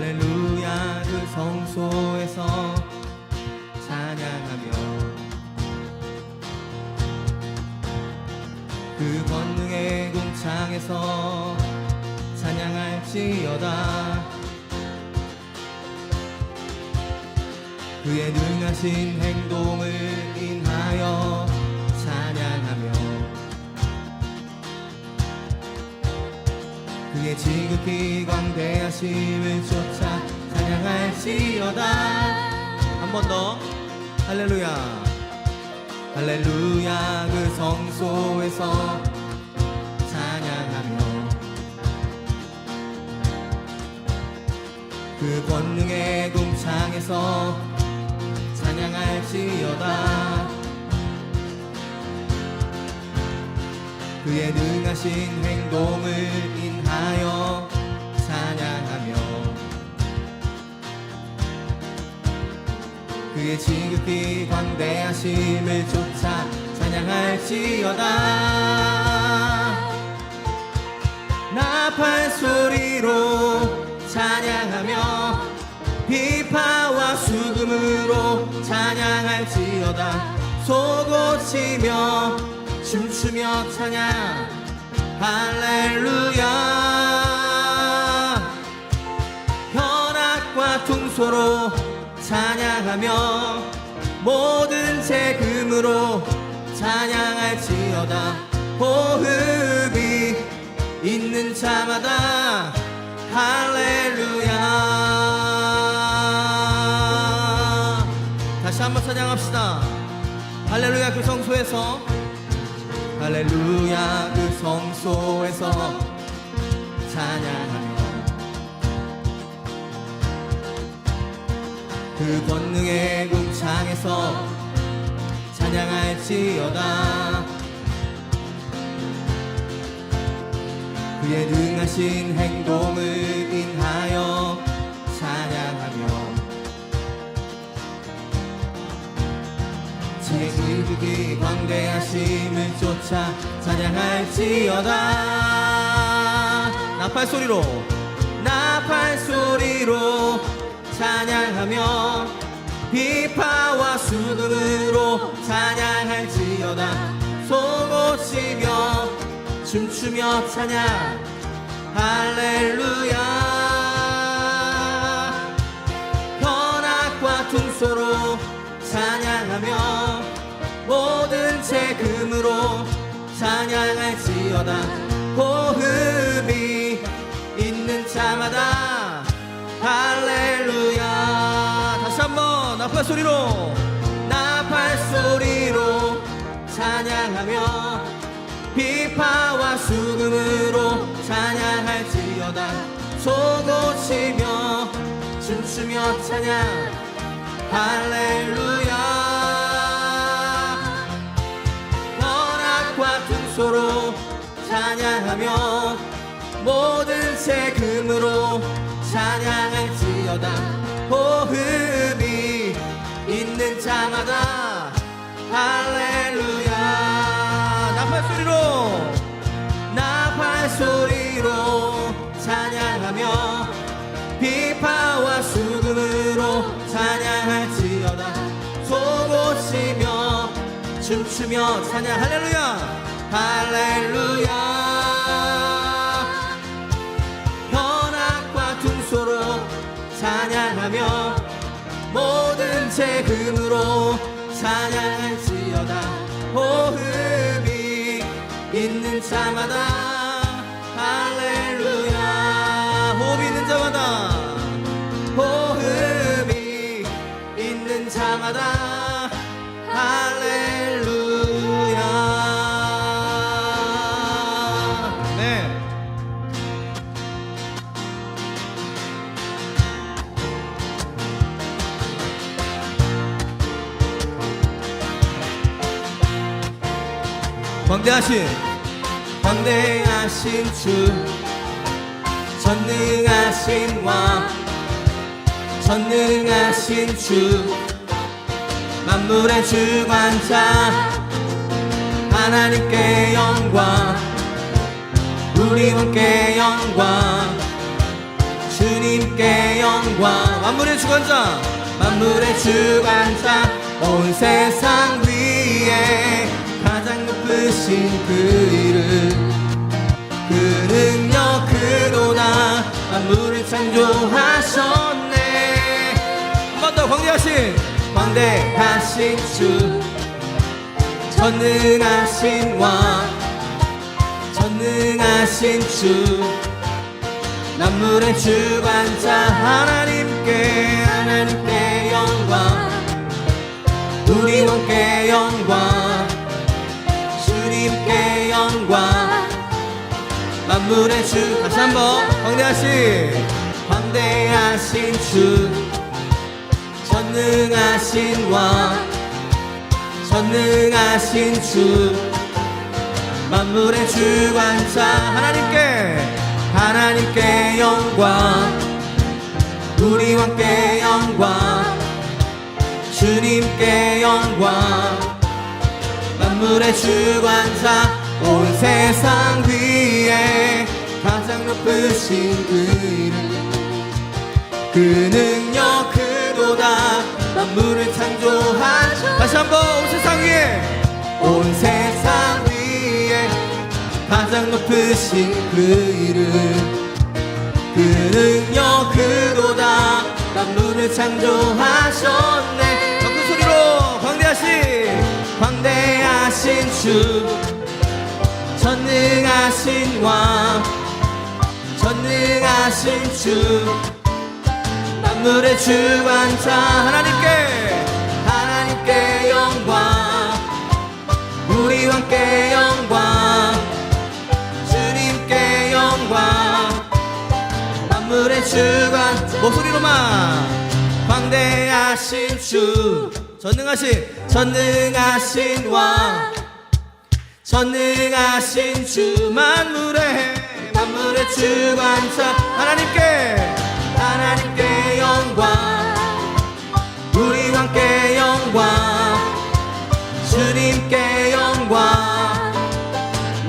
할렐루야 그 성소에서 찬양하며 그 권능의 궁창에서 찬양할지어다. 그의 능하신 행동을 인하여 찬양하며 그의 지극히 광대하심을 쫓아 찬양할지어다. 한 번 더 할렐루야. 할렐루야 그 성소에서 찬양하며 그 권능의 궁창에서 찬양할지어다. 그의 능하신 행동을 인하여 찬양하며 그의 지극히 광대하심을 쫓아 찬양할지어다. 나팔 소리로 찬양하며 비파와 수금으로 찬양할지어다. 소고치며 춤추며 찬양 할렐루야. 현악과 퉁소로 찬양하며 모든 재금으로 찬양할지어다. 호흡이 있는 자마다 할렐루야. 다시 한번 찬양합시다. 할렐루야 그 성소에서 할렐루야 그 성소에서 찬양하며 그 권능의 궁창에서 찬양할지어다. 그의 능하신 행동을 인하여 찬양하며 지극히 광대하심을 쫓아 찬양할지어다. 나팔 소리로 찬양하며 비파와 수금으로 찬양할지어다. 소고치며 춤추며 찬양 할렐루야. 현악과 퉁소로 찬양하며 모든 재금으로 찬양할지어다. 호흡이 있는 자마다 할렐루야. 다시 한번 나팔 소리로 찬양하며 비파와 수금으로 찬양할지어다. 소고치며 춤추며 찬양 할렐루야. 현악과 퉁소로 찬양하며 모든 재금으로 찬양할지어다. 호흡이 있는 자마다 할렐루야. 나팔 소리로 찬양하며 비파와 수금으로 찬양할지어다. 소고치며 춤추며 찬양 할렐루야. 할렐루야. 현악과 퉁소로 찬양하며 모든 재금으로 찬양할지어다. 호흡이 있는 자마다 할렐루야. 호흡이 있는 자마다 호흡이 있는 자마다 할렐루야. 네. 광대하신 주 전능하신 왕 전능하신 주 만물의 주관자 하나님께 영광 우리 분께 영광 주님께 영광 영광 만물의 주관자 만물의 주관자 온 세상 위에 가장 높으신 그 이름 그 능력 그도나 만물을 창조하셨네. 한 번 더 광대하신 주 전능하신 왕 전능하신 주 만물의 주관자 하나님께 영광 우리 왕께 영광 주님께 영광 만물의 주 다시 한번 광대하신 주 전능하신 왕 전능하신 주 만물의 주관자 하나님께 영광 우리 왕께 영광 주님께 영광 만물의 주관자 온 세상 위에 가장 높으신 그 이름 그 능력 그도다 만물을 창조하셔 다시 한번 온 세상 위에 가장 높으신 그 이름 그 능력 그도다 만물을 창조하셨네. 더 큰 소리로 광대하신 주 전능하신 왕 전능하신 주 만물의 주관자 하나님께 영광 우리 왕께 영광 주님께 영광 만물의 주관자 목소리로만 광대하신 주 전능하신 왕 전능하신 주 만물의 주관자 하나님께 영광 우리 왕께 영광 주님께 영광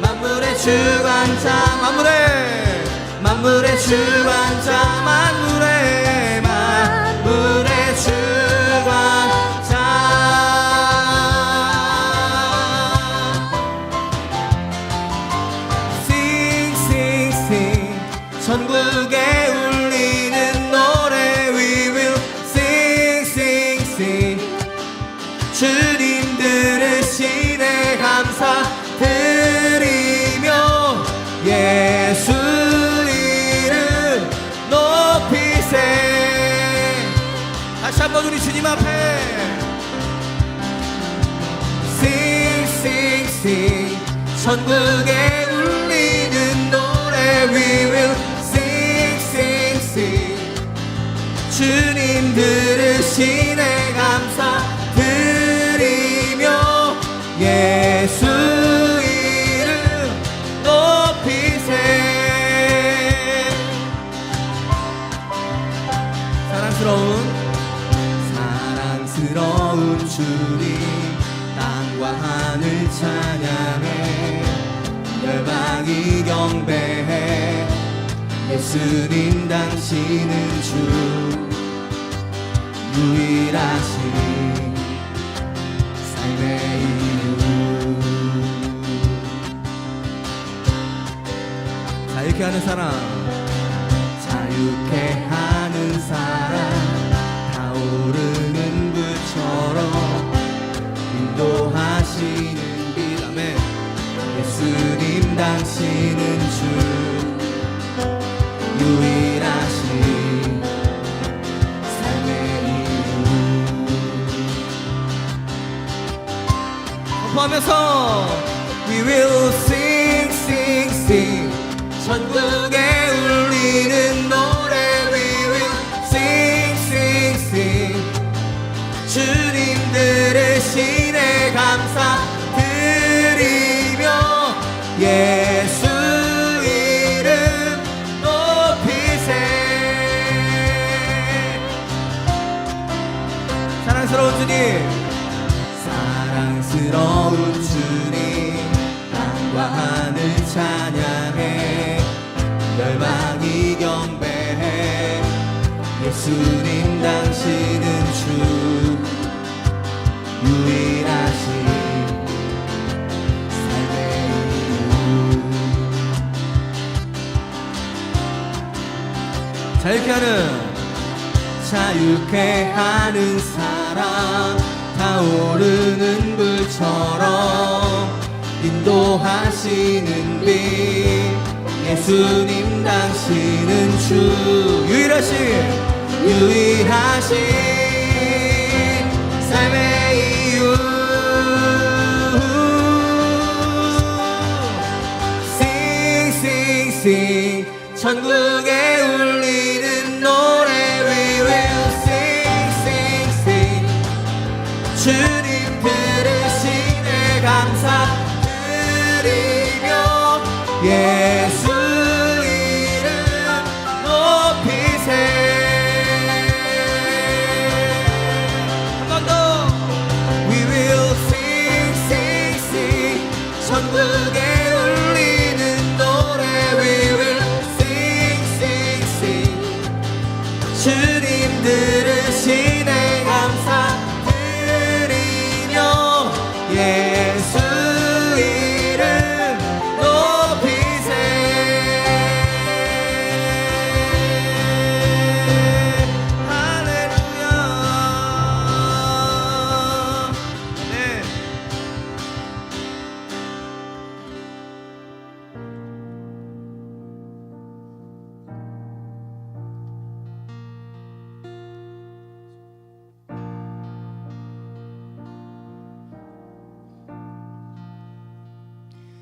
만물의 주관자 만물의 주관자 만물의 주관자 전국에 울리는 노래 We will sing sing sing 주님 들으시네 감사 드리며 예수 이름 높이세 다시 한번 우리 주님 앞에 Sing sing sing 전국에 울리는 노래 We will 주님 들으시네 감사 드리며 예수 이름 높이세 사랑스러운 주님 땅과 하늘 찬양해 열방이 경배해 예수님 당신은 주 유일하신 삶의 이유 자유케 하는 사람 타오르는 불처럼 인도하시는 빛 아멘 예수님 당신은 주 유일하신 삶의 이유 선포하면서 We will sing sing sing 전국에 울리는 노래 We will sing sing sing 주님 들으시네 감사 드리며 예수 사랑스러운 주님 땅과 하늘 찬양해 열방이 경배해 예수님 당신은 주 유일하신 삶의 이유. 자유케 하는 사랑 타오르는 불처럼 인도하시는 빛 예수님 당신은 주 유일하신 삶의 이유. Sing sing sing 천국에 울리는 노래 We will sing sing sing 주님 들으시네 감사드리며 예수 이름 높이세. 한 번 더 We will sing sing sing 천국에 울리는 노래 We will sing sing sing 주님 들으시네 감사드리며 예수 이름 높이세. 할렐루야. 네.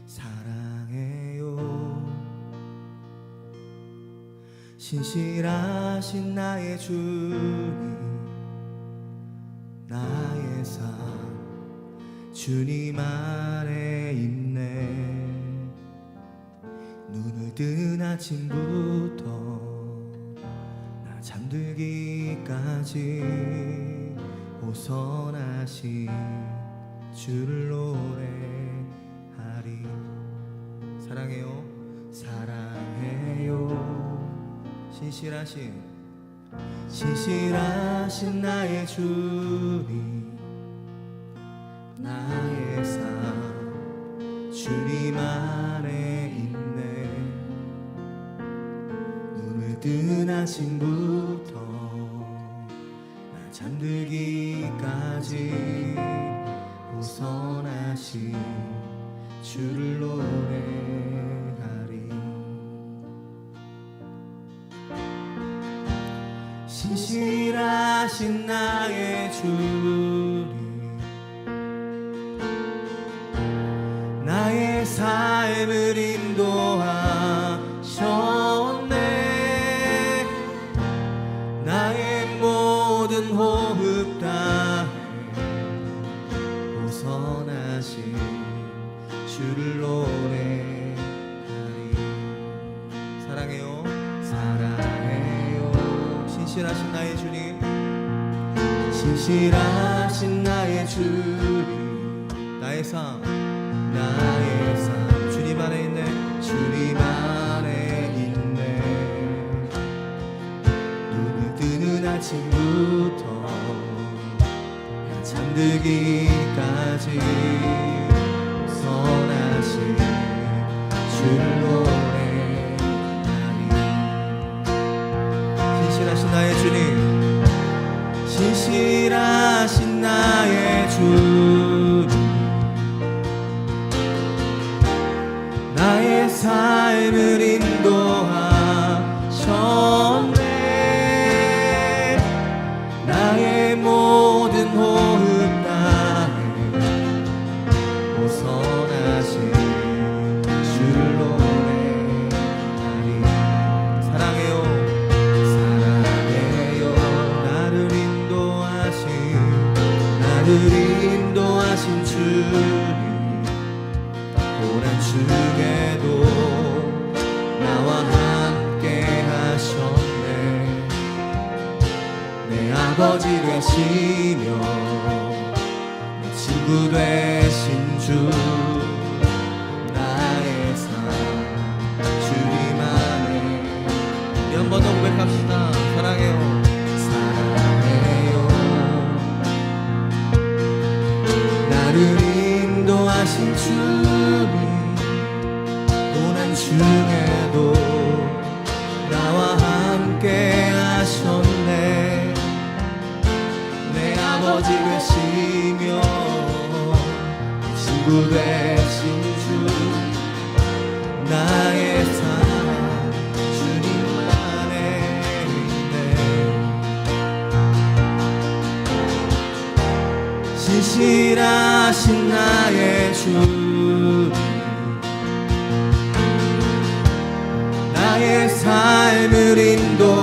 사랑해요 신실하신 나의 주님 나의 삶 주님 안에 있네. 눈을 뜬 아침부터 나 잠들기까지 호선하신 주를 노래하리. 사랑해요 신실하신 나의 주님 나의 삶 주님 안에 있네. 눈을 뜬 아침부터 나 잠들기까지 호선하신 주를 노래하리. 신실하신 나의 주님 나의 삶을 인도하셨네. 나의 모든 호흡 다해 호선하신 주를 노래하리. 사랑해요 신실하신 나의 주님 신실하신 나의 주님 나의 삶 주님 안에 있네. 주님 안에 있네. 눈을 뜨는 아침부터 잠들기까지 선하신 주를 노래하리. 신실하신 나의 주님 신실하신 나의 주님 나의 삶을 인도하셨네. 나의 모든 호흡 다해 호선하신 주를 노래하리. 사랑해요 나를 인도하신 주님 고난 중에도 나와 함께 하셨네. 내 아버지 되시며 내 친구 되신 주 나의 삶 주님 안에. 우리 한 번 더 고백합시다. 사랑해요 날마다도 나와 함께 하셨네. 내 아버지 되시며 친구 되신 주 나의 사랑 주님 안에 있네. 신실하신 나의 주 나의 삶을 인도하셨네.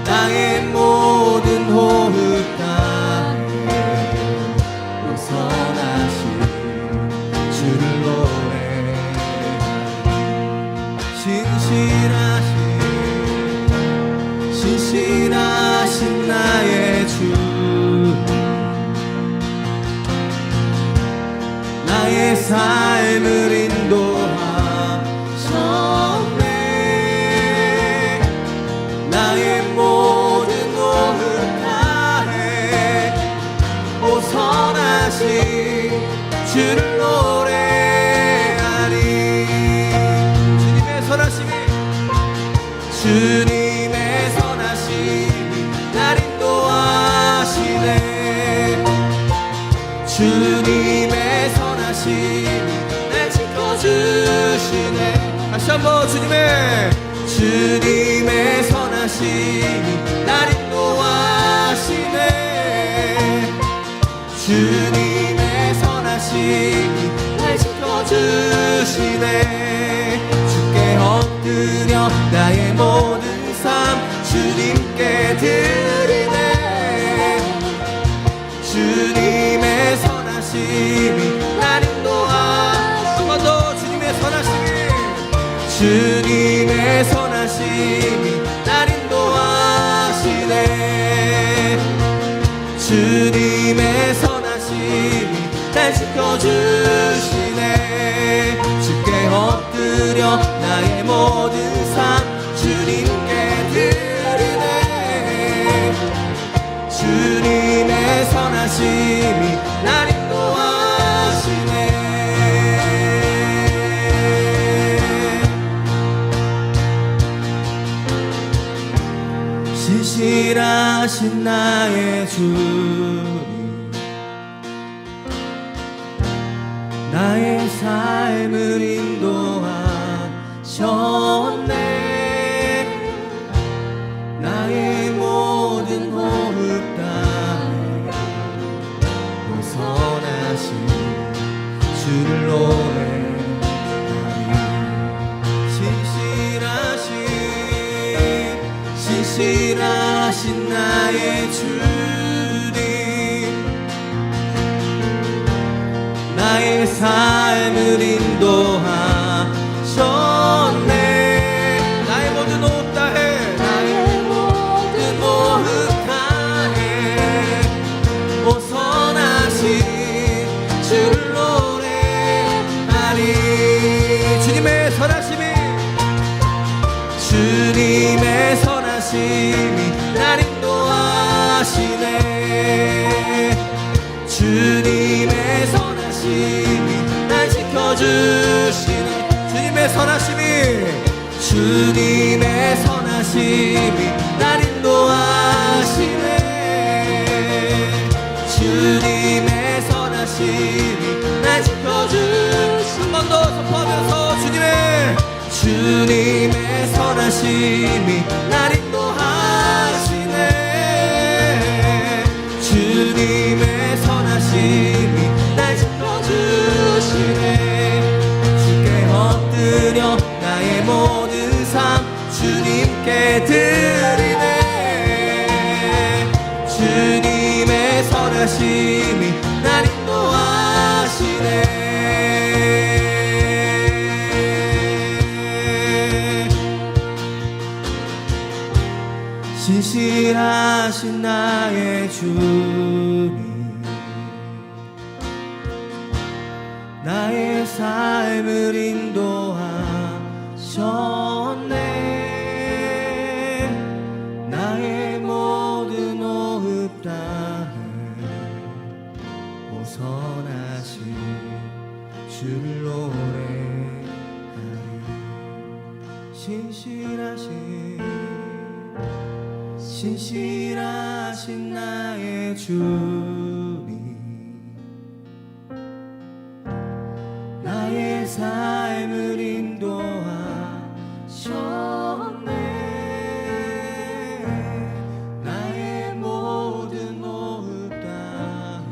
나의 모든 호흡 땅에 벗어나신 주를 노래하리. 신실하신 나의 주 나의 삶을 인도하셨네. 나의 모든 호흡 다해 벗어나신 주를 노래하리. 주님의 선하심이 날 인도하시네. 주님의 선하심이 날 지켜주시네. 다시 한번 주님의 선하심이 날 인도하시네. 주님의 선하심이 날 지켜주시네. 주께 엎드려 나의 모든 삶 주님께 드리네. 주님의 선하심이 날 인도하시네. 한 번 더 주님의 선하심이 날 인도하시네. 주님의 선하심이 날 지켜주시네. 주께 엎드려 나의 모든 삶 주님께 드리네. 주님의 선하심이 날 인도하시네. 신실하신 나의 주님 나의 삶을 인도하셨네. 나의 모든 호흡 땅에 벗어나신 주를 노래하리. 신실하신 나의 주님 나의 삶을 인도하셨네. 나의 모든 호흡 다해 벗어나신 주를 노래하리. 주님의 선하심이 날 인도하시네. 주님의 선하심이 날 지켜주시네. 주님의 선하심이 날 인도하시네. 주님의 선하심이 날 지켜주시네. 한 번 더 선포하면서 주님의 선하심이 날 인도하시네. 주님의 선하심이 날 지켜주시네. 주께 엎드려 나의 모든 삶 주님께 드리네. 주님의 선하심이 날 인도하시네. 신실하신 나의 주님 나의 삶을 인도하셨네. 나의 모든 호흡 다해 벗어나신 주를 노래하리. 신실하신 나의 주님, 나의 삶을 인도하셨네. 나의 모든 호흡 다해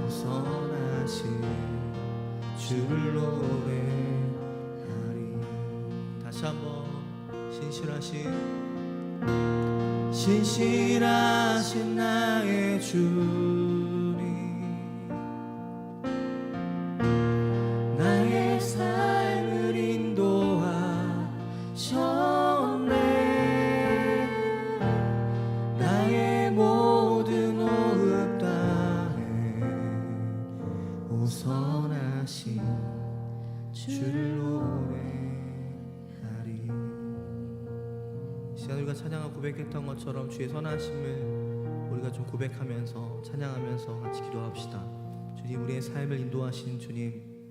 선하신 주를 노래하리. 다시 한번 신실하신 나의 주님, 나의 삶을 인도하셨네. 나의 모든 호흡 다해 오선하신 주를 노래하리. 시간 우리가 찬양하고 고백했던 것처럼 주의 선하심을 우리가 좀 고백하면서 찬양하면서 같이 기도합시다. 주님, 우리의 삶을 인도하신 주님,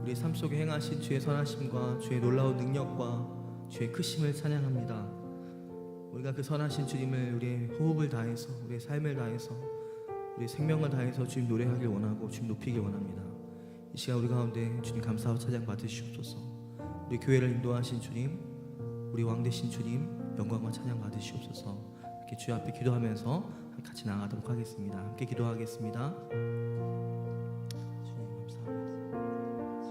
우리의 삶 속에 행하신 주의 선하심과 주의 놀라운 능력과 주의 크심을 찬양합니다. 우리가 그 선하신 주님을 우리의 호흡을 다해서, 우리의 삶을 다해서, 우리의 생명을 다해서 주님 노래하길 원하고 주님 높이길 원합니다. 이 시간 우리 가운데 주님 감사와 찬양 받으시옵소서. 우리 교회를 인도하신 주님, 우리 왕 되신 주님 영광과 찬양 받으시옵소서. 이렇게 주의 앞에 기도하면서 같이 나아가도록 하겠습니다. 함께 기도하겠습니다. 주님 감사합니다.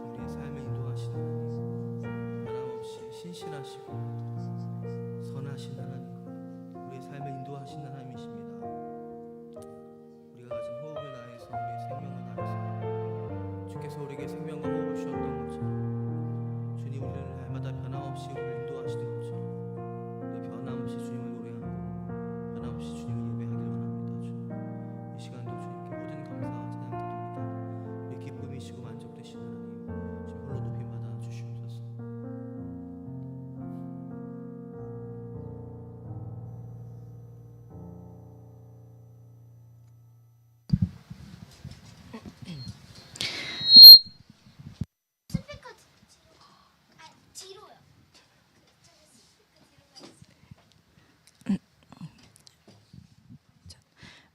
우리의 삶을 인도하시는 하나님, 변함없이 신실하시고 선하신 하나님, 우리의 삶을 인도하시는 하나님이십니다. 우리가 가진 호흡을 다해서, 우리의 생명을 다해서 주께서 우리에게 생명과 호흡을 주셨던 것처럼 주님, 우리를 날마다 변함없이 우리를 인도하시는 것처럼 우리 변함없이 주님을 노래하고 변함없이 주님을 예배하길 원합니다. 주님, 이 시간도 주님께 모든 감사와 찬양 드립니다. 우리 기쁨이시고 만족되신 하나님, 주님 홀로 높임 받아 주시옵소서.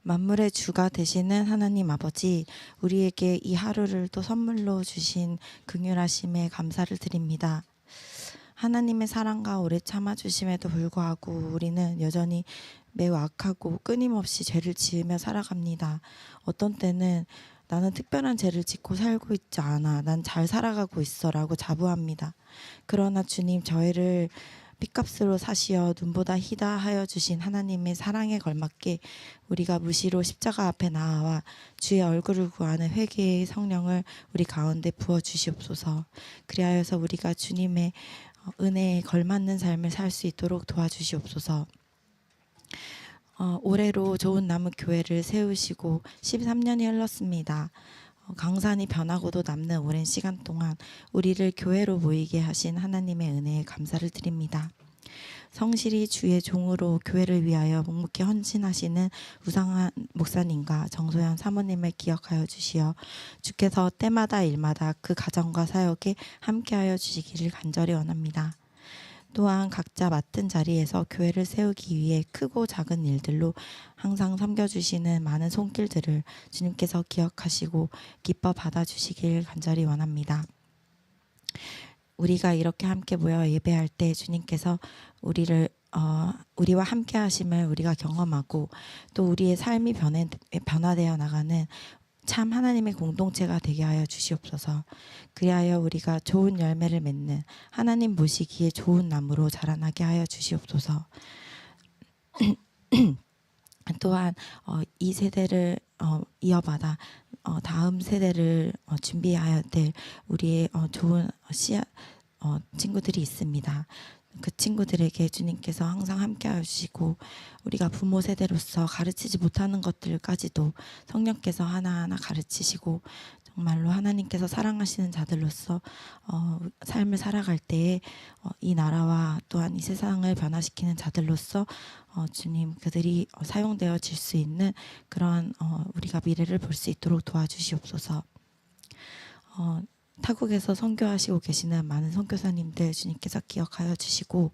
만물의 주가 되시는 하나님 아버지, 우리에게 이 하루를 또 선물로 주신 긍휼하심에 감사를 드립니다. 하나님의 사랑과 오래 참아주심에도 불구하고 우리는 여전히 매우 악하고 끊임없이 죄를 지으며 살아갑니다. 어떤 때는 나는 특별한 죄를 짓고 살고 있지 않아, 난 잘 살아가고 있어 라고 자부합니다. 그러나 주님, 저희를 핏값으로 사시어 눈보다 희다 하여 주신 하나님의 사랑에 걸맞게 우리가 무시로 십자가 앞에 나아와 주의 얼굴을 구하는 회개의 성령을 우리 가운데 부어 주시옵소서. 그리하여서 우리가 주님의 은혜에 걸맞는 삶을 살 수 있도록 도와주시옵소서. 올해로 좋은 나무 교회를 세우시고 13년이 흘렀습니다. 강산이 변하고도 남는 오랜 시간 동안 우리를 교회로 모이게 하신 하나님의 은혜에 감사를 드립니다. 성실히 주의 종으로 교회를 위하여 묵묵히 헌신하시는 우상한 목사님과 정소연 사모님을 기억하여 주시어 주께서 때마다 일마다 그 가정과 사역에 함께하여 주시기를 간절히 원합니다. 또한 각자 맡은 자리에서 교회를 세우기 위해 크고 작은 일들로 항상 섬겨주시는 많은 손길들을 주님께서 기억하시고 기뻐 받아주시길 간절히 원합니다. 우리가 이렇게 함께 모여 예배할 때 주님께서 우리와 함께 하심을 우리가 경험하고 또 우리의 삶이 변화되어 나가는 참 하나님의 공동체가 되게 하여 주시옵소서. 그리하여 우리가 좋은 열매를 맺는 하나님 보시기에 좋은 나무로 자라나게 하여 주시옵소서. 또한 이 세대를 이어받아 다음 세대를 준비하여 될 우리의 좋은 씨앗 친구들이 있습니다. 그 친구들에게 주님께서 항상 함께하여 주시고 우리가 부모 세대로서 가르치지 못하는 것들까지도 성령께서 하나하나 가르치시고 정말로 하나님께서 사랑하시는 자들로서 삶을 살아갈 때에 이 나라와 또한 이 세상을 변화시키는 자들로서 주님 그들이 사용되어질 수 있는 그런 우리가 미래를 볼 수 있도록 도와주시옵소서. 타국에서 선교하시고 계시는 많은 선교사님들 주님께서 기억하여 주시고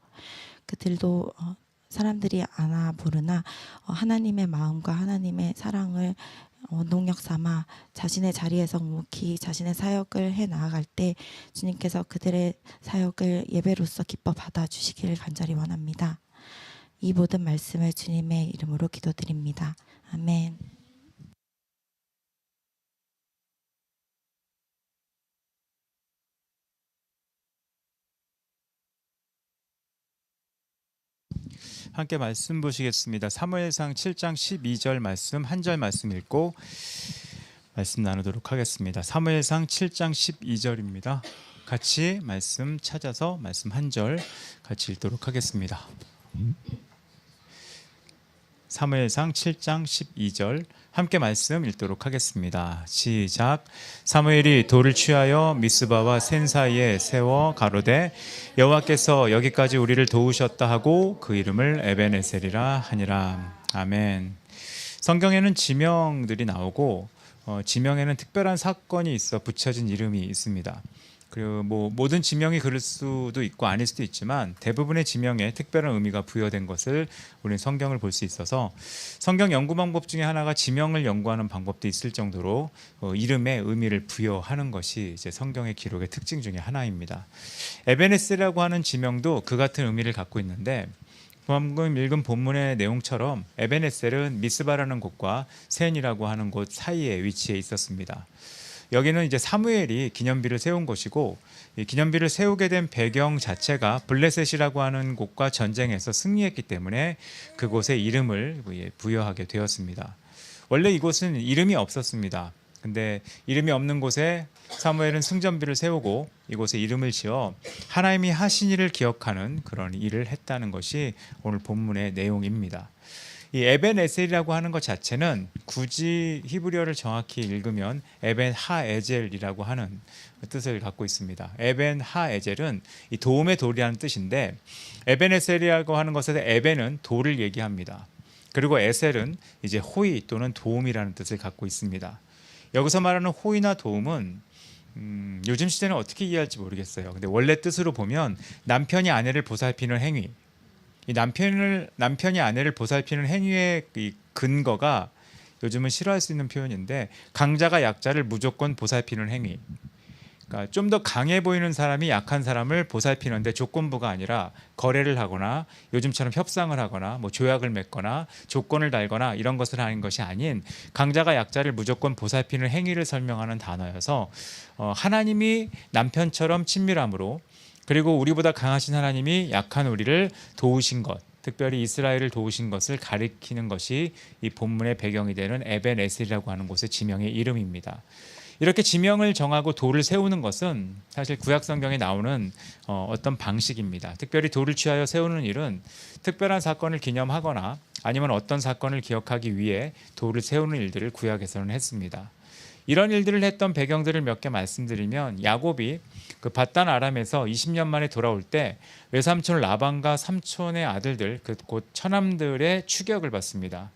그들도 사람들이 아나 모르나 하나님의 마음과 하나님의 사랑을 원동력 삼아 자신의 자리에서 묵묵히 자신의 사역을 해 나아갈 때 주님께서 그들의 사역을 예배로서 기뻐 받아주시기를 간절히 원합니다. 이 모든 말씀을 주님의 이름으로 기도드립니다. 아멘. 함께 말씀 보시겠습니다. 사무엘상 7장 12절 말씀 한 절 말씀 읽고 말씀 나누도록 하겠습니다. 사무엘상 7장 12절입니다. 같이 말씀 찾아서 말씀 한 절 같이 읽도록 하겠습니다. 사무엘상 7장 12절 함께 말씀 읽도록 하겠습니다. 시작. 사무엘이 돌을 취하여 미스바와 센 사이에 세워 가로되 여호와께서 여기까지 우리를 도우셨다 하고 그 이름을 에벤에셀이라 하니라. 아멘. 성경에는 지명들이 나오고 지명에는 특별한 사건이 있어 붙여진 이름이 있습니다. 그리고 모든 지명이 그럴 수도 있고 아닐 수도 있지만 대부분의 지명에 특별한 의미가 부여된 것을 우리는 성경을 볼 수 있어서 성경 연구 방법 중에 하나가 지명을 연구하는 방법도 있을 정도로 이름에 의미를 부여하는 것이 이제 성경의 기록의 특징 중에 하나입니다. 에베네스라고 하는 지명도 그 같은 의미를 갖고 있는데 방금 읽은 본문의 내용처럼 에베네셀은 미스바라는 곳과 센이라고 하는 곳 사이에 위치해 있었습니다. 여기는 이제 사무엘이 기념비를 세운 곳이고 이 기념비를 세우게 된 배경 자체가 블레셋이라고 하는 곳과 전쟁에서 승리했기 때문에 그곳에 이름을 부여하게 되었습니다. 원래 이곳은 이름이 없었습니다. 근데 이름이 없는 곳에 사무엘은 승전비를 세우고 이곳에 이름을 지어 하나님이 하신 일을 기억하는 그런 일을 했다는 것이 오늘 본문의 내용입니다. 이 에벤에셀이라고 하는 것 자체는 굳이 히브리어를 정확히 읽으면 에벤 하에젤이라고 하는 뜻을 갖고 있습니다. 에벤 하에젤은 이 도움의 돌이라는 뜻인데 에벤에셀이라고 하는 것에서 에벤은 돌을 얘기합니다. 그리고 에셀은 이제 호의 또는 도움이라는 뜻을 갖고 있습니다. 여기서 말하는 호의나 도움은 요즘 시대는 어떻게 이해할지 모르겠어요. 근데 원래 뜻으로 보면 남편이 아내를 보살피는 행위, 이 남편이 아내를 보살피는 행위의 이 근거가 요즘은 싫어할 수 있는 표현인데 강자가 약자를 무조건 보살피는 행위. 그러니까 좀 더 강해 보이는 사람이 약한 사람을 보살피는데 조건부가 아니라 거래를 하거나 요즘처럼 협상을 하거나 조약을 맺거나 조건을 달거나 이런 것을 하는 것이 아닌 강자가 약자를 무조건 보살피는 행위를 설명하는 단어여서 하나님이 남편처럼 친밀함으로 그리고 우리보다 강하신 하나님이 약한 우리를 도우신 것, 특별히 이스라엘을 도우신 것을 가리키는 것이 이 본문의 배경이 되는 에벤에셀이라고 하는 곳의 지명의 이름입니다. 이렇게 지명을 정하고 돌을 세우는 것은 사실 구약 성경에 나오는 어떤 방식입니다. 특별히 돌을 취하여 세우는 일은 특별한 사건을 기념하거나 아니면 어떤 사건을 기억하기 위해 돌을 세우는 일들을 구약에서는 했습니다. 이런 일들을 했던 배경들을 몇 개 말씀드리면 야곱이 그 밧단 아람에서 20년 만에 돌아올 때 외삼촌 라반과 삼촌의 아들들 곧 처남들의 추격을 받습니다.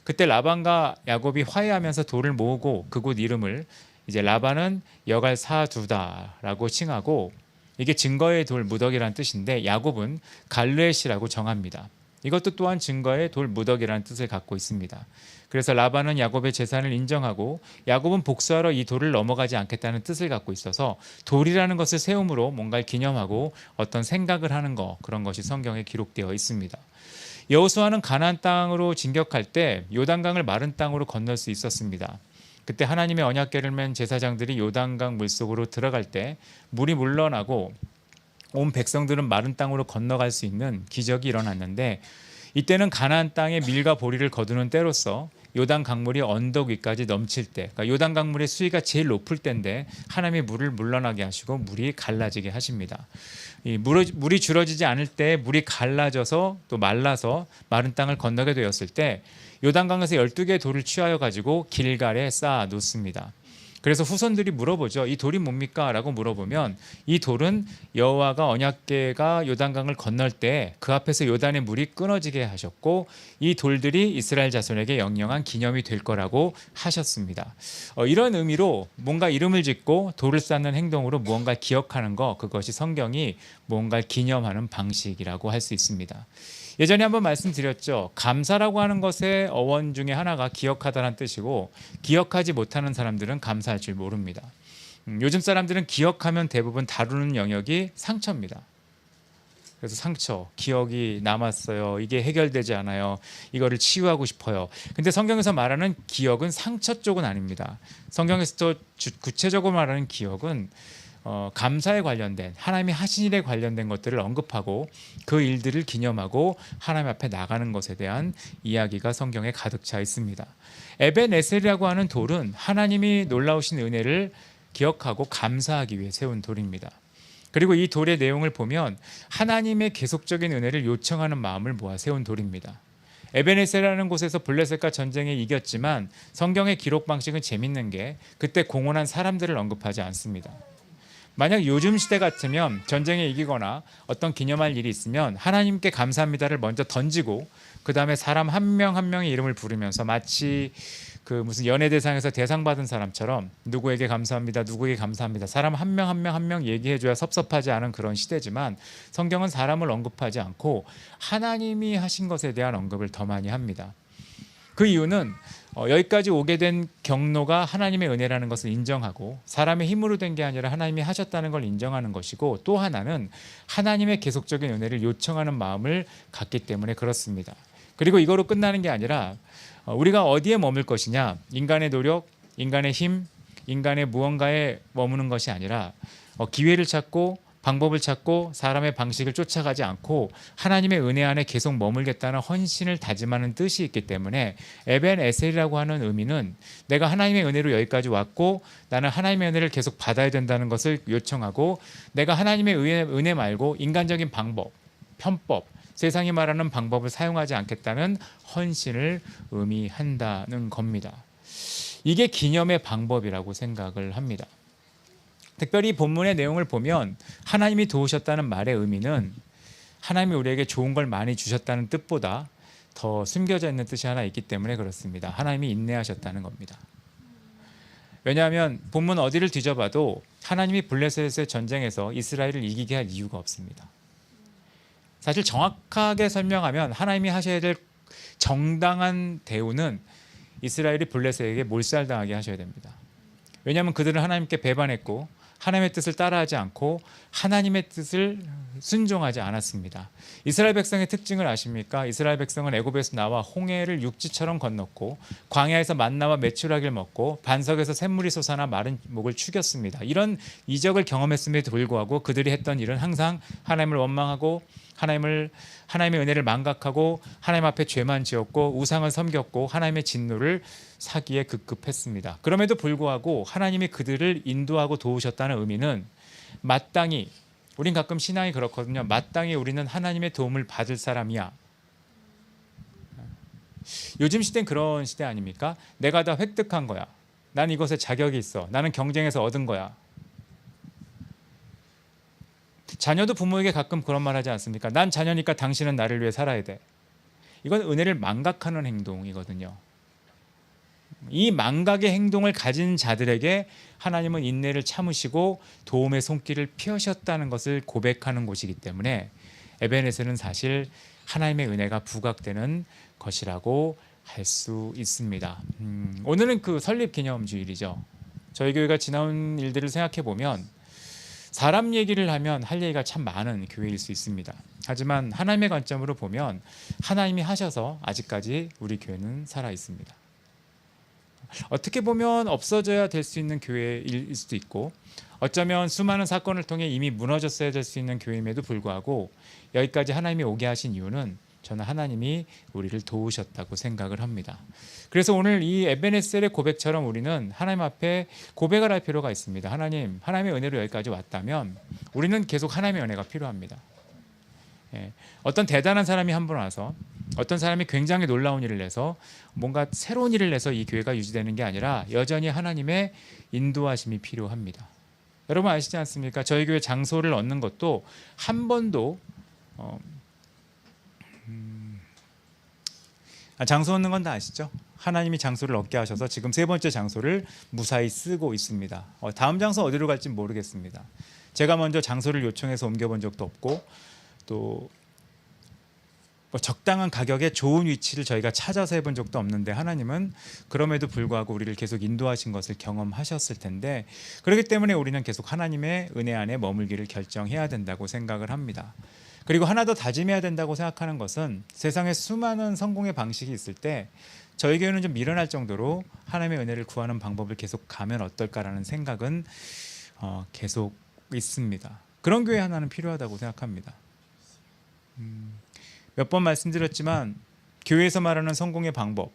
그때 라반과 야곱이 화해하면서 돌을 모으고 그곳 이름을 이제 라반은 여갈 사두다라고 칭하고 이게 증거의 돌 무더기라는 뜻인데 야곱은 갈르엣이라고 정합니다. 이것도 또한 증거의 돌 무더기라는 뜻을 갖고 있습니다. 그래서 라반은 야곱의 재산을 인정하고 야곱은 복수하러 이 돌을 넘어가지 않겠다는 뜻을 갖고 있어서 돌이라는 것을 세움으로 뭔가를 기념하고 어떤 생각을 하는 것, 그런 것이 성경에 기록되어 있습니다. 여호수아는 가나안 땅으로 진격할 때 요단강을 마른 땅으로 건널 수 있었습니다. 그때 하나님의 언약궤를 맨 제사장들이 요단강 물속으로 들어갈 때 물이 물러나고 온 백성들은 마른 땅으로 건너갈 수 있는 기적이 일어났는데 이때는 가나안 땅의 밀과 보리를 거두는 때로서 요단 강물이 언덕 위까지 넘칠 때, 그러니까 요단 강물의 수위가 제일 높을 때인데 하나님이 물을 물러나게 하시고 물이 갈라지게 하십니다. 이 물이 줄어지지 않을 때 물이 갈라져서 또 말라서 마른 땅을 건너게 되었을 때 요단강에서 12개의 돌을 취하여 가지고 길갈에 쌓아 놓습니다. 그래서 후손들이 물어보죠. 이 돌이 뭡니까? 라고 물어보면 이 돌은 여호와가 언약궤가 요단강을 건널 때 그 앞에서 요단의 물이 끊어지게 하셨고 이 돌들이 이스라엘 자손에게 영영한 기념이 될 거라고 하셨습니다. 이런 의미로 뭔가 이름을 짓고 돌을 쌓는 행동으로 무언가 기억하는 것, 그것이 성경이 무언가를 기념하는 방식이라고 할 수 있습니다. 예전에 한번 말씀드렸죠. 감사라고 하는 것의 어원 중에 하나가 기억하다라는 뜻이고 기억하지 못하는 사람들은 감사할 줄 모릅니다. 요즘 사람들은 기억하면 대부분 다루는 영역이 상처입니다. 그래서 상처, 기억이 남았어요. 이게 해결되지 않아요. 이거를 치유하고 싶어요. 근데 성경에서 말하는 기억은 상처 쪽은 아닙니다. 성경에서 구체적으로 말하는 기억은 감사에 관련된 하나님이 하신 일에 관련된 것들을 언급하고 그 일들을 기념하고 하나님 앞에 나가는 것에 대한 이야기가 성경에 가득 차 있습니다. 에벤에셀이라고 하는 돌은 하나님이 놀라우신 은혜를 기억하고 감사하기 위해 세운 돌입니다. 그리고 이 돌의 내용을 보면 하나님의 계속적인 은혜를 요청하는 마음을 모아 세운 돌입니다. 에벤에셀이라는 곳에서 블레셋과 전쟁에 이겼지만 성경의 기록 방식은 재밌는 게 그때 공헌한 사람들을 언급하지 않습니다. 만약 요즘 시대 같으면 전쟁에 이기거나 어떤 기념할 일이 있으면 하나님께 감사합니다를 먼저 던지고 그 다음에 사람 한 명 한 명의 이름을 부르면서 마치 그 무슨 연예대상에서 대상 받은 사람처럼 누구에게 감사합니다, 누구에게 감사합니다. 사람 한 명 한 명 한 명 얘기해줘야 섭섭하지 않은 그런 시대지만 성경은 사람을 언급하지 않고 하나님이 하신 것에 대한 언급을 더 많이 합니다. 그 이유는 여기까지 오게 된 경로가 하나님의 은혜라는 것을 인정하고 사람의 힘으로 된 게 아니라 하나님이 하셨다는 걸 인정하는 것이고 또 하나는 하나님의 계속적인 은혜를 요청하는 마음을 갖기 때문에 그렇습니다. 그리고 이거로 끝나는 게 아니라 우리가 어디에 머물 것이냐, 인간의 노력, 인간의 힘, 인간의 무언가에 머무는 것이 아니라 기회를 찾고 방법을 찾고 사람의 방식을 쫓아가지 않고 하나님의 은혜 안에 계속 머물겠다는 헌신을 다짐하는 뜻이 있기 때문에 에벤에셀이라고 하는 의미는 내가 하나님의 은혜로 여기까지 왔고 나는 하나님의 은혜를 계속 받아야 된다는 것을 요청하고 내가 하나님의 은혜 말고 인간적인 방법, 편법, 세상이 말하는 방법을 사용하지 않겠다는 헌신을 의미한다는 겁니다. 이게 기념의 방법이라고 생각을 합니다. 특별히 본문의 내용을 보면 하나님이 도우셨다는 말의 의미는 하나님이 우리에게 좋은 걸 많이 주셨다는 뜻보다 더 숨겨져 있는 뜻이 하나 있기 때문에 그렇습니다. 하나님이 인내하셨다는 겁니다. 왜냐하면 본문 어디를 뒤져봐도 하나님이 블레셋의 전쟁에서 이스라엘을 이기게 할 이유가 없습니다. 사실 정확하게 설명하면 하나님이 하셔야 될 정당한 대우는 이스라엘이 블레셋에게 몰살당하게 하셔야 됩니다. 왜냐하면 그들은 하나님께 배반했고 하나님의 뜻을 따라하지 않고 하나님의 뜻을 순종하지 않았습니다. 이스라엘 백성의 특징을 아십니까? 이스라엘 백성은 애굽에서 나와 홍해를 육지처럼 건넜고 광야에서 만나와 메추라기를 먹고 반석에서 샘물이 솟아나 마른 목을 축였습니다. 이런 이적을 경험했음에도 불구하고 그들이 했던 일은 항상 하나님을 원망하고 하나님의 은혜를 망각하고 하나님 앞에 죄만 지었고 우상을 섬겼고 하나님의 진노를 사기에 급급했습니다. 그럼에도 불구하고 하나님이 그들을 인도하고 도우셨다는 의미는 마땅히, 우린 가끔 신앙이 그렇거든요. 마땅히 우리는 하나님의 도움을 받을 사람이야. 요즘 시대는 그런 시대 아닙니까? 내가 다 획득한 거야. 난 이것에 자격이 있어. 나는 경쟁에서 얻은 거야. 자녀도 부모에게 가끔 그런 말 하지 않습니까? 난 자녀니까 당신은 나를 위해 살아야 돼. 이건 은혜를 망각하는 행동이거든요. 이 망각의 행동을 가진 자들에게 하나님은 인내를 참으시고 도움의 손길을 펴셨다는 것을 고백하는 곳이기 때문에 에벤에셀은 사실 하나님의 은혜가 부각되는 것이라고 할 수 있습니다. 오늘은 그 설립기념주일이죠. 저희 교회가 지나온 일들을 생각해 보면 사람 얘기를 하면 할 얘기가 참 많은 교회일 수 있습니다. 하지만 하나님의 관점으로 보면 하나님이 하셔서 아직까지 우리 교회는 살아 있습니다. 어떻게 보면 없어져야 될 수 있는 교회일 수도 있고 어쩌면 수많은 사건을 통해 이미 무너졌어야 될 수 있는 교회임에도 불구하고 여기까지 하나님이 오게 하신 이유는 저는 하나님이 우리를 도우셨다고 생각을 합니다. 그래서 오늘 이 에베네셀의 고백처럼 우리는 하나님 앞에 고백을 할 필요가 있습니다. 하나님, 하나님의 은혜로 여기까지 왔다면 우리는 계속 하나님의 은혜가 필요합니다. 예, 어떤 대단한 사람이 한 분 와서 어떤 사람이 굉장히 놀라운 일을 내서 뭔가 새로운 일을 내서 이 교회가 유지되는 게 아니라 여전히 하나님의 인도하심이 필요합니다. 여러분 아시지 않습니까? 저희 교회 장소를 얻는 것도 한 번도 장소 얻는 건 다 아시죠? 하나님이 장소를 얻게 하셔서 지금 세 번째 장소를 무사히 쓰고 있습니다. 다음 장소 어디로 갈지 모르겠습니다. 제가 먼저 장소를 요청해서 옮겨본 적도 없고 또 적당한 가격에 좋은 위치를 저희가 찾아서 해본 적도 없는데 하나님은 그럼에도 불구하고 우리를 계속 인도하신 것을 경험하셨을 텐데 그렇기 때문에 우리는 계속 하나님의 은혜 안에 머물기를 결정해야 된다고 생각을 합니다. 그리고 하나 더 다짐해야 된다고 생각하는 것은 세상에 수많은 성공의 방식이 있을 때 저희 교회는 좀 미련할 정도로 하나님의 은혜를 구하는 방법을 계속 가면 어떨까라는 생각은 계속 있습니다. 그런 교회 하나는 필요하다고 생각합니다. 몇 번 말씀드렸지만 교회에서 말하는 성공의 방법,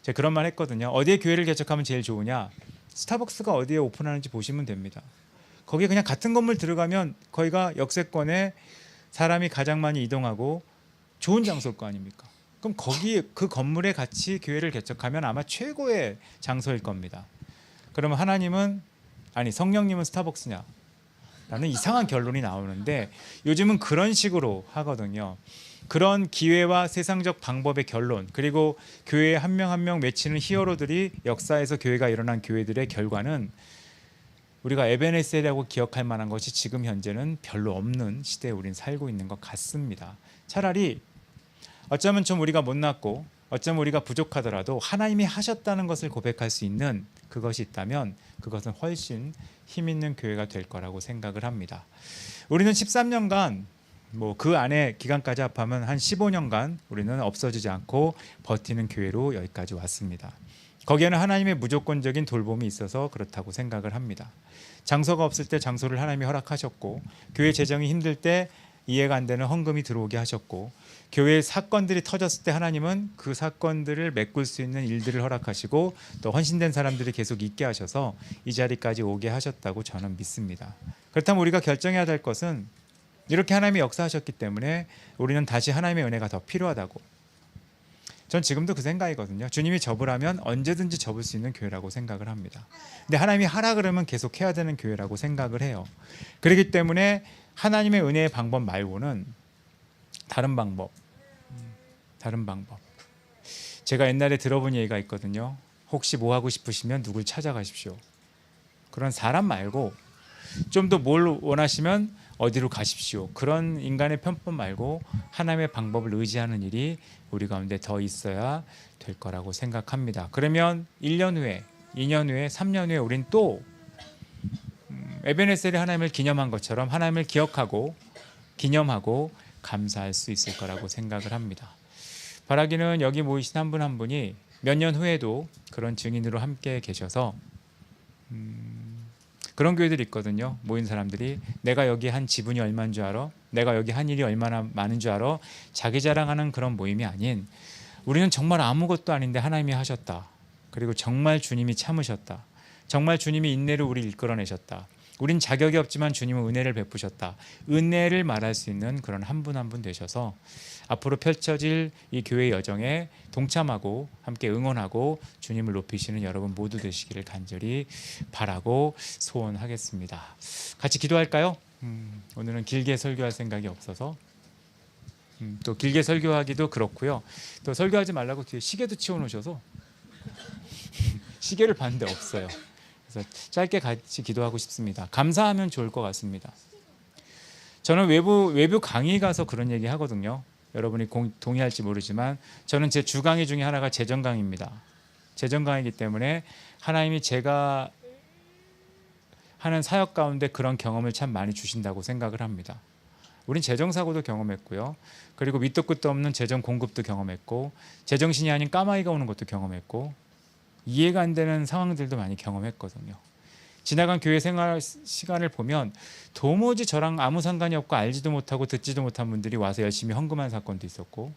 제가 그런 말 했거든요. 어디에 교회를 개척하면 제일 좋으냐? 스타벅스가 어디에 오픈하는지 보시면 됩니다. 거기 그냥 같은 건물 들어가면 거기가 역세권에 사람이 가장 많이 이동하고 좋은 장소일 거 아닙니까? 그럼 거기 그 건물에 같이 교회를 개척하면 아마 최고의 장소일 겁니다. 그러면 하나님은 아니 성령님은 스타벅스냐? 라는 이상한 결론이 나오는데 요즘은 그런 식으로 하거든요. 그런 기회와 세상적 방법의 결론 그리고 교회에 한 명 한 명 맺히는 히어로들이 역사에서 교회가 일어난 교회들의 결과는 우리가 에베네셀이라고 기억할 만한 것이 지금 현재는 별로 없는 시대에 우린 살고 있는 것 같습니다. 차라리 어쩌면 좀 우리가 못났고 어쩌면 우리가 부족하더라도 하나님이 하셨다는 것을 고백할 수 있는 그것이 있다면 그것은 훨씬 힘 있는 교회가 될 거라고 생각을 합니다. 우리는 13년간 그 안에 기간까지 합하면 한 15년간 우리는 없어지지 않고 버티는 교회로 여기까지 왔습니다. 거기에는 하나님의 무조건적인 돌봄이 있어서 그렇다고 생각을 합니다. 장소가 없을 때 장소를 하나님이 허락하셨고 교회 재정이 힘들 때 이해가 안 되는 헌금이 들어오게 하셨고 교회 사건들이 터졌을 때 하나님은 그 사건들을 메꿀 수 있는 일들을 허락하시고 또 헌신된 사람들이 계속 있게 하셔서 이 자리까지 오게 하셨다고 저는 믿습니다. 그렇다면 우리가 결정해야 될 것은 이렇게 하나님이 역사하셨기 때문에 우리는 다시 하나님의 은혜가 더 필요하다고. 전 지금도 그 생각이거든요. 주님이 접으라면 언제든지 접을 수 있는 교회라고 생각을 합니다. 근데 하나님이 하라 그러면 계속 해야 되는 교회라고 생각을 해요. 그렇기 때문에 하나님의 은혜의 방법 말고는 다른 방법. 제가 옛날에 들어본 얘기가 있거든요. 혹시 뭐 하고 싶으시면 누굴 찾아가십시오. 그런 사람 말고 좀 더 뭘 원하시면 어디로 가십시오. 그런 인간의 편법 말고 하나님의 방법을 의지하는 일이 우리 가운데 더 있어야 될 거라고 생각합니다. 그러면 1년 후에, 2년 후에, 3년 후에 우린 또 에베네셀이 하나님을 기념한 것처럼 하나님을 기억하고 기념하고 감사할 수 있을 거라고 생각을 합니다. 바라기는 여기 모이신 한 분 한 분이 몇 년 후에도 그런 증인으로 함께 계셔서 그런 교회들이 있거든요. 모인 사람들이 내가 여기 한 지분이 얼마인 줄 알아? 내가 여기 한 일이 얼마나 많은 줄 알아? 자기 자랑하는 그런 모임이 아닌 우리는 정말 아무것도 아닌데 하나님이 하셨다. 그리고 정말 주님이 참으셨다. 정말 주님이 인내로 우리를 이끌어내셨다. 우린 자격이 없지만 주님은 은혜를 베푸셨다. 은혜를 말할 수 있는 그런 한 분 한 분 되셔서 앞으로 펼쳐질 이 교회 여정에 동참하고 함께 응원하고 주님을 높이시는 여러분 모두 되시기를 간절히 바라고 소원하겠습니다. 같이 기도할까요? 오늘은 길게 설교할 생각이 없어서 또 길게 설교하기도 그렇고요. 또 설교하지 말라고 뒤에 시계도 치워놓으셔서 시계를 봤는데 없어요. 그래서 짧게 같이 기도하고 싶습니다. 감사하면 좋을 것 같습니다. 저는 외부 강의 가서 그런 얘기 하거든요. 여러분이 동의할지 모르지만 저는 제 주 강의 중에 하나가 재정 강의입니다. 재정 강의이기 때문에 하나님이 제가 하는 사역 가운데 그런 경험을 참 많이 주신다고 생각을 합니다. 우린 재정 사고도 경험했고요. 그리고 밑도 끝도 없는 재정 공급도 경험했고 제정신이 아닌 까마귀가 오는 것도 경험했고 이해가 안 되는 상황들도 많이 경험했거든요. 지나간 교회 생활 시간을 보면 도무지 저랑 아무 상관이 없고 알지도 못하고 듣지도 못한 분들이 와서 열심히 헌금한 사건도 있었고,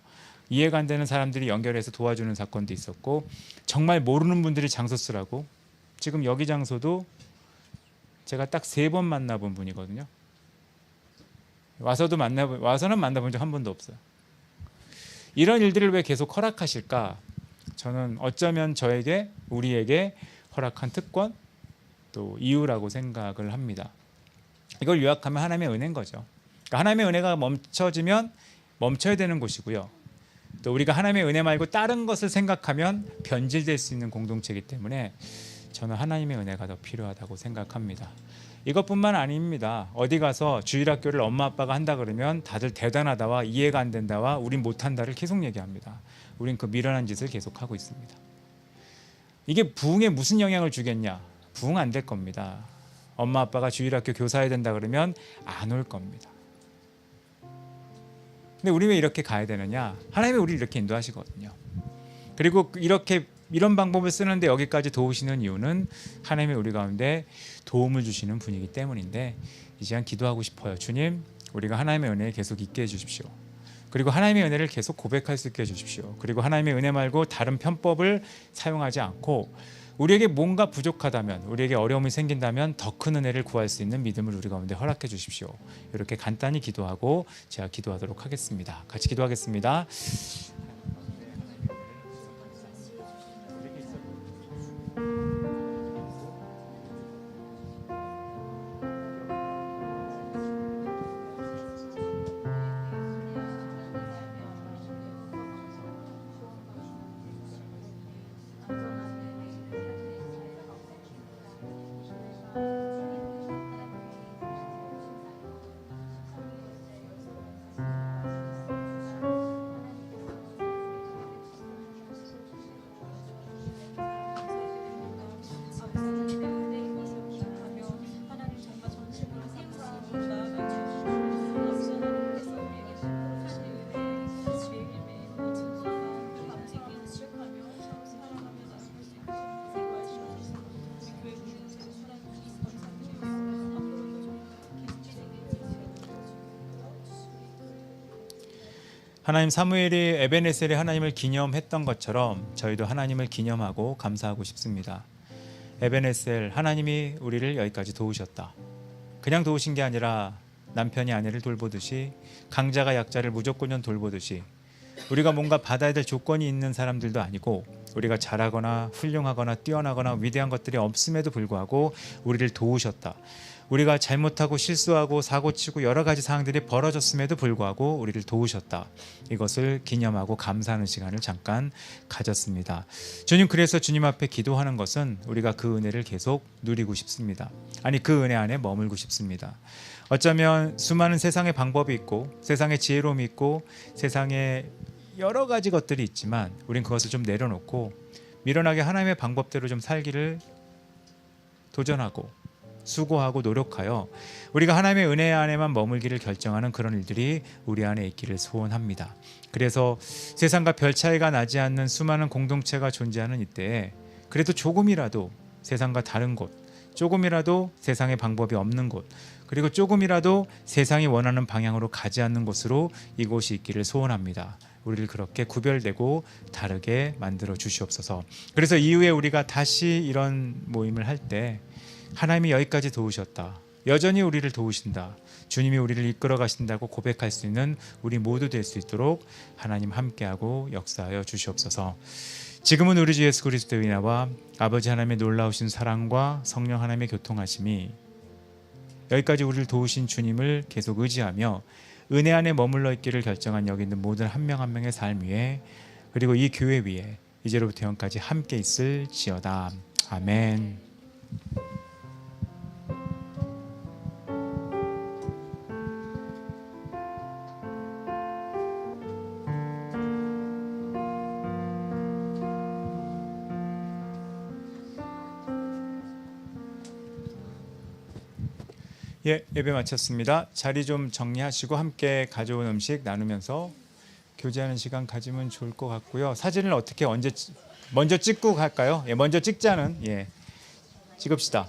이해가 안 되는 사람들이 연결해서 도와주는 사건도 있었고, 정말 모르는 분들이 장소 쓰라고, 지금 여기 장소도 제가 딱 3번 만나본 분이거든요. 와서는 만나본 적 한 번도 없어요. 이런 일들을 왜 계속 허락하실까? 저는 어쩌면 우리에게 허락한 특권, 또 이유라고 생각을 합니다. 이걸 요약하면 하나님의 은혜인 거죠. 그러니까 하나님의 은혜가 멈춰지면 멈춰야 되는 곳이고요. 또 우리가 하나님의 은혜 말고 다른 것을 생각하면 변질될 수 있는 공동체이기 때문에 저는 하나님의 은혜가 더 필요하다고 생각합니다. 이것뿐만 아닙니다. 어디 가서 주일학교를 엄마 아빠가 한다 그러면 다들 대단하다와 이해가 안 된다와 우린 못한다를 계속 얘기합니다. 우린 그 미련한 짓을 계속하고 있습니다. 이게 부흥에 무슨 영향을 주겠냐? 부흥 안 될 겁니다. 엄마 아빠가 주일학교 교사해야 된다 그러면 안 올 겁니다. 근데 우리 왜 이렇게 가야 되느냐? 하나님이 우리를 이렇게 인도하시거든요. 그리고 이런 방법을 쓰는데 여기까지 도우시는 이유는 하나님이 우리 가운데 도움을 주시는 분이기 때문인데, 이 시간 기도하고 싶어요. 주님, 우리가 하나님의 은혜에 계속 있게 해주십시오. 그리고 하나님의 은혜를 계속 고백할 수 있게 해주십시오. 그리고 하나님의 은혜 말고 다른 편법을 사용하지 않고, 우리에게 뭔가 부족하다면, 우리에게 어려움이 생긴다면 더 큰 은혜를 구할 수 있는 믿음을 우리 가운데 허락해 주십시오. 이렇게 간단히 기도하고 제가 기도하도록 하겠습니다. 같이 기도하겠습니다. 하나님, 사무엘이 에베네셀에 하나님을 기념했던 것처럼 저희도 하나님을 기념하고 감사하고 싶습니다. 에베네셀, 하나님이 우리를 여기까지 도우셨다. 그냥 도우신 게 아니라 남편이 아내를 돌보듯이, 강자가 약자를 무조건 돌보듯이, 우리가 뭔가 받아야 될 조건이 있는 사람들도 아니고, 우리가 잘하거나 훌륭하거나 뛰어나거나 위대한 것들이 없음에도 불구하고 우리를 도우셨다. 우리가 잘못하고 실수하고 사고치고 여러 가지 상황들이 벌어졌음에도 불구하고 우리를 도우셨다. 이것을 기념하고 감사하는 시간을 잠깐 가졌습니다. 주님, 그래서 주님 앞에 기도하는 것은 우리가 그 은혜를 계속 누리고 싶습니다. 아니, 그 은혜 안에 머물고 싶습니다. 어쩌면 수많은 세상의 방법이 있고, 세상의 지혜로움이 있고, 세상에 여러 가지 것들이 있지만 우린 그것을 좀 내려놓고 미련하게 하나님의 방법대로 좀 살기를 도전하고 수고하고 노력하여 우리가 하나님의 은혜 안에만 머물기를 결정하는 그런 일들이 우리 안에 있기를 소원합니다. 그래서 세상과 별 차이가 나지 않는 수많은 공동체가 존재하는 이때에 그래도 조금이라도 세상과 다른 곳, 조금이라도 세상의 방법이 없는 곳, 그리고 조금이라도 세상이 원하는 방향으로 가지 않는 곳으로 이곳이 있기를 소원합니다. 우리를 그렇게 구별되고 다르게 만들어 주시옵소서. 그래서 이후에 우리가 다시 이런 모임을 할 때 하나님이 여기까지 도우셨다, 여전히 우리를 도우신다, 주님이 우리를 이끌어 가신다고 고백할 수 있는 우리 모두 될 수 있도록 하나님 함께하고 역사하여 주시옵소서. 지금은 우리 주 예수 그리스도의 은혜와 아버지 하나님의 놀라우신 사랑과 성령 하나님의 교통하심이 여기까지 우리를 도우신 주님을 계속 의지하며 은혜 안에 머물러 있기를 결정한 여기 있는 모든 한 명 한 명의 삶 위에, 그리고 이 교회 위에 이제로부터 영까지 함께 있을지어다. 아멘. 예배 마쳤습니다. 자리 좀 정리하시고 함께 가져온 음식 나누면서 교제하는 시간 가지면 좋을 것 같고요. 사진을 어떻게 먼저 찍고 갈까요? 먼저 찍자는 찍읍시다.